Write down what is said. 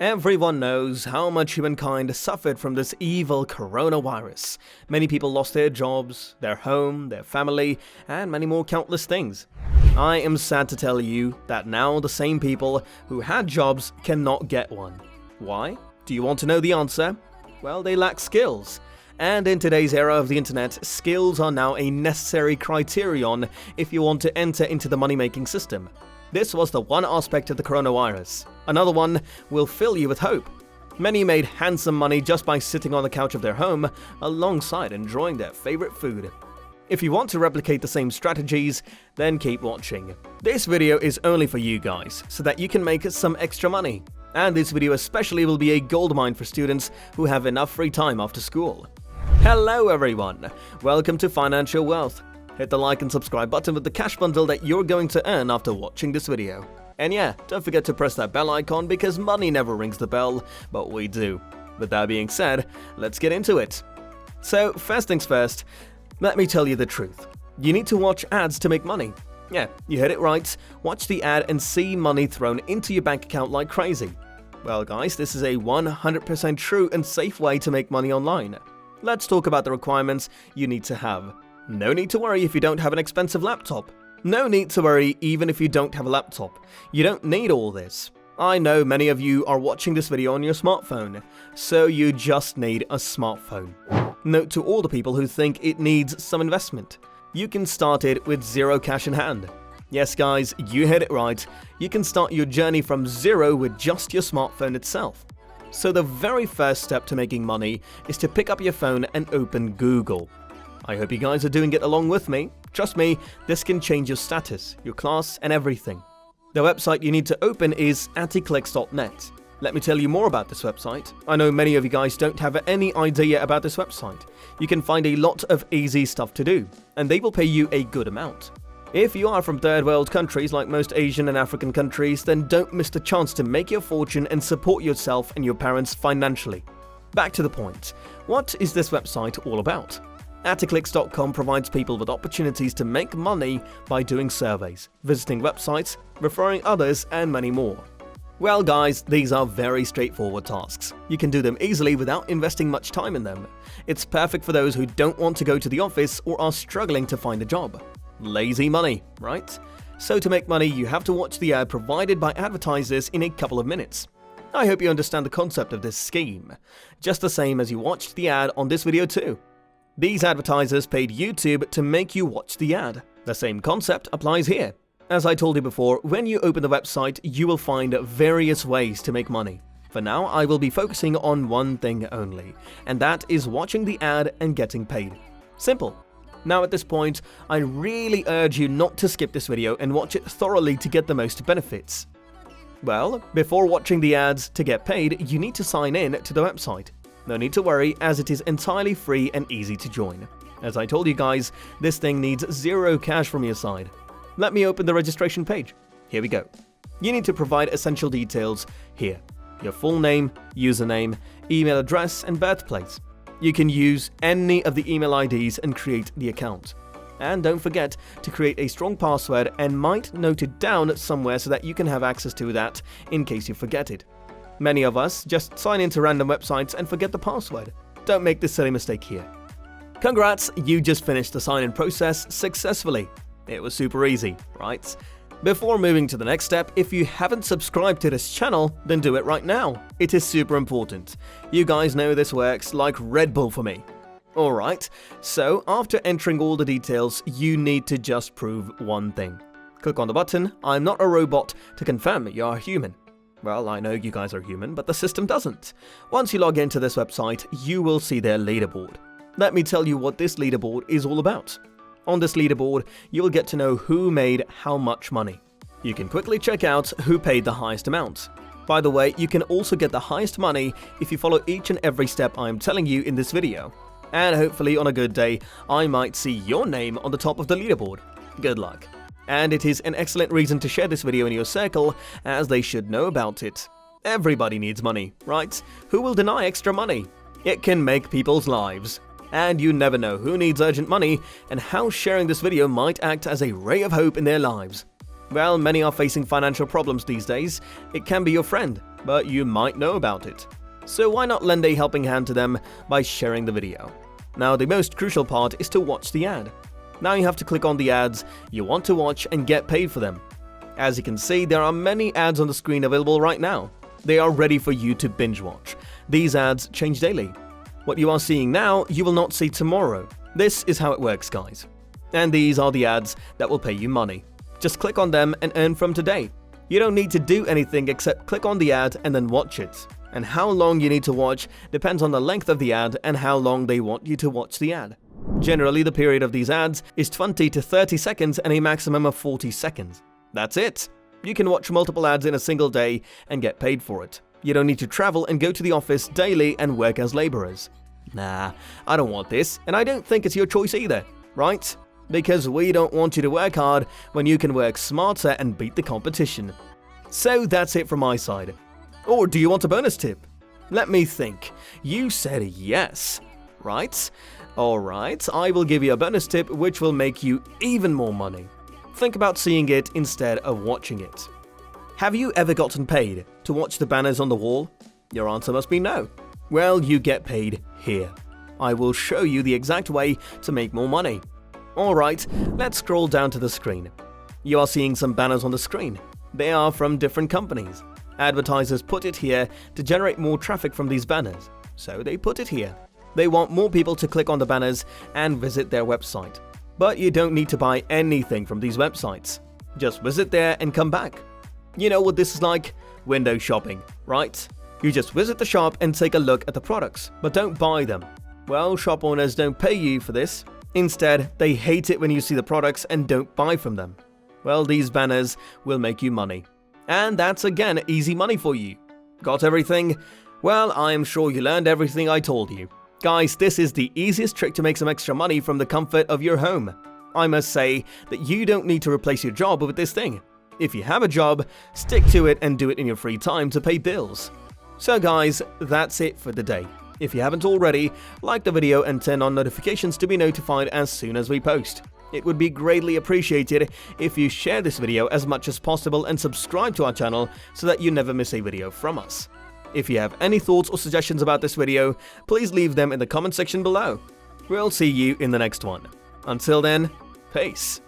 Everyone knows how much humankind suffered from this evil coronavirus. Many people lost their jobs, their home, their family, and many more countless things. I am sad to tell you that now the same people who had jobs cannot get one. Why? Do you want to know the answer? Well, they lack skills. And in today's era of the internet, skills are now a necessary criterion if you want to enter into the money-making system. This was the one aspect of the coronavirus. Another one will fill you with hope. Many made handsome money just by sitting on the couch of their home alongside enjoying their favorite food. If you want to replicate the same strategies, then keep watching. This video is only for you guys, so that you can make some extra money. And this video especially will be a goldmine for students who have enough free time after school. Hello everyone! Welcome to Financial Wealth. Hit the like and subscribe button with the cash bundle that you're going to earn after watching this video. And yeah, don't forget to press that bell icon because money never rings the bell, but we do. With that being said, let's get into it. So, first things first, let me tell you the truth. You need to watch ads to make money. Yeah, you heard it right. Watch the ad and see money thrown into your bank account like crazy. Well guys, this is a 100% true and safe way to make money online. Let's talk about the requirements you need to have. No need to worry if you don't have an expensive laptop. No need to worry even if you don't have a laptop. You don't need all this. I know many of you are watching this video on your smartphone, so you just need a smartphone. Note to all the people who think it needs some investment. You can start it with zero cash in hand. Yes guys, you heard it right. You can start your journey from zero with just your smartphone itself. So the very first step to making money is to pick up your phone and open Google. I hope you guys are doing it along with me. Trust me, this can change your status, your class, and everything. The website you need to open is ATICLIX.net. Let me tell you more about this website. I know many of you guys don't have any idea about this website. You can find a lot of easy stuff to do, and they will pay you a good amount. If you are from third world countries like most Asian and African countries, then don't miss the chance to make your fortune and support yourself and your parents financially. Back to the point. What is this website all about? ATICLIX.com provides people with opportunities to make money by doing surveys, visiting websites, referring others, and many more. Well guys, these are very straightforward tasks. You can do them easily without investing much time in them. It's perfect for those who don't want to go to the office or are struggling to find a job. Lazy money, right? So to make money, you have to watch the ad provided by advertisers in a couple of minutes. I hope you understand the concept of this scheme, just the same as you watched the ad on this video too. These advertisers paid YouTube to make you watch the ad. The same concept applies here. As I told you before, when you open the website, you will find various ways to make money. For now, I will be focusing on one thing only, and that is watching the ad and getting paid. Simple. Now at this point, I really urge you not to skip this video and watch it thoroughly to get the most benefits. Well, before watching the ads to get paid, you need to sign in to the website. No need to worry, as it is entirely free and easy to join. As I told you guys, this thing needs zero cash from your side. Let me open the registration page. Here we go. You need to provide essential details here. Your full name, username, email address, and birthplace. You can use any of the email IDs and create the account. And don't forget to create a strong password and might note it down somewhere so that you can have access to that in case you forget it. Many of us just sign into random websites and forget the password. Don't make this silly mistake here. Congrats, you just finished the sign-in process successfully. It was super easy, right? Before moving to the next step, if you haven't subscribed to this channel, then do it right now. It is super important. You guys know this works like Red Bull for me. Alright, so after entering all the details, you need to just prove one thing. Click on the button, "I'm not a robot," to confirm you are human. Well, I know you guys are human, but the system doesn't. Once you log into this website, you will see their leaderboard. Let me tell you what this leaderboard is all about. On this leaderboard, you'll get to know who made how much money. You can quickly check out who paid the highest amount. By the way, you can also get the highest money if you follow each and every step I am telling you in this video. And hopefully on a good day, I might see your name on the top of the leaderboard. Good luck. And it is an excellent reason to share this video in your circle, as they should know about it. Everybody needs money, right? Who will deny extra money? It can make people's lives. And you never know who needs urgent money and how sharing this video might act as a ray of hope in their lives. Well, many are facing financial problems these days. It can be your friend, but you might know about it. So why not lend a helping hand to them by sharing the video? Now, the most crucial part is to watch the ad. Now you have to click on the ads you want to watch and get paid for them. As you can see, there are many ads on the screen available right now. They are ready for you to binge watch. These ads change daily. What you are seeing now, you will not see tomorrow. This is how it works, guys. And these are the ads that will pay you money. Just click on them and earn from today. You don't need to do anything except click on the ad and then watch it. And how long you need to watch depends on the length of the ad and how long they want you to watch the ad. Generally, the period of these ads is 20 to 30 seconds and a maximum of 40 seconds. That's it. You can watch multiple ads in a single day and get paid for it. You don't need to travel and go to the office daily and work as laborers. Nah, I don't want this, and I don't think it's your choice either, right? Because we don't want you to work hard when you can work smarter and beat the competition. So that's it from my side. Or do you want a bonus tip? Let me think. You said yes, right? Alright, I will give you a bonus tip which will make you even more money. Think about seeing it instead of watching it. Have you ever gotten paid to watch the banners on the wall? Your answer must be no. Well, you get paid here. I will show you the exact way to make more money. Alright, let's scroll down to the screen. You are seeing some banners on the screen. They are from different companies. Advertisers put it here to generate more traffic from these banners, so they put it here. They want more people to click on the banners and visit their website. But you don't need to buy anything from these websites. Just visit there and come back. You know what this is like? Window shopping, right? You just visit the shop and take a look at the products, but don't buy them. Well, shop owners don't pay you for this. Instead, they hate it when you see the products and don't buy from them. Well, these banners will make you money. And that's again easy money for you. Got everything? Well, I am sure you learned everything I told you. Guys, this is the easiest trick to make some extra money from the comfort of your home. I must say that you don't need to replace your job with this thing. If you have a job, stick to it and do it in your free time to pay bills. So guys, that's it for the day. If you haven't already, like the video and turn on notifications to be notified as soon as we post. It would be greatly appreciated if you share this video as much as possible and subscribe to our channel so that you never miss a video from us. If you have any thoughts or suggestions about this video, please leave them in the comment section below. We'll see you in the next one. Until then, peace.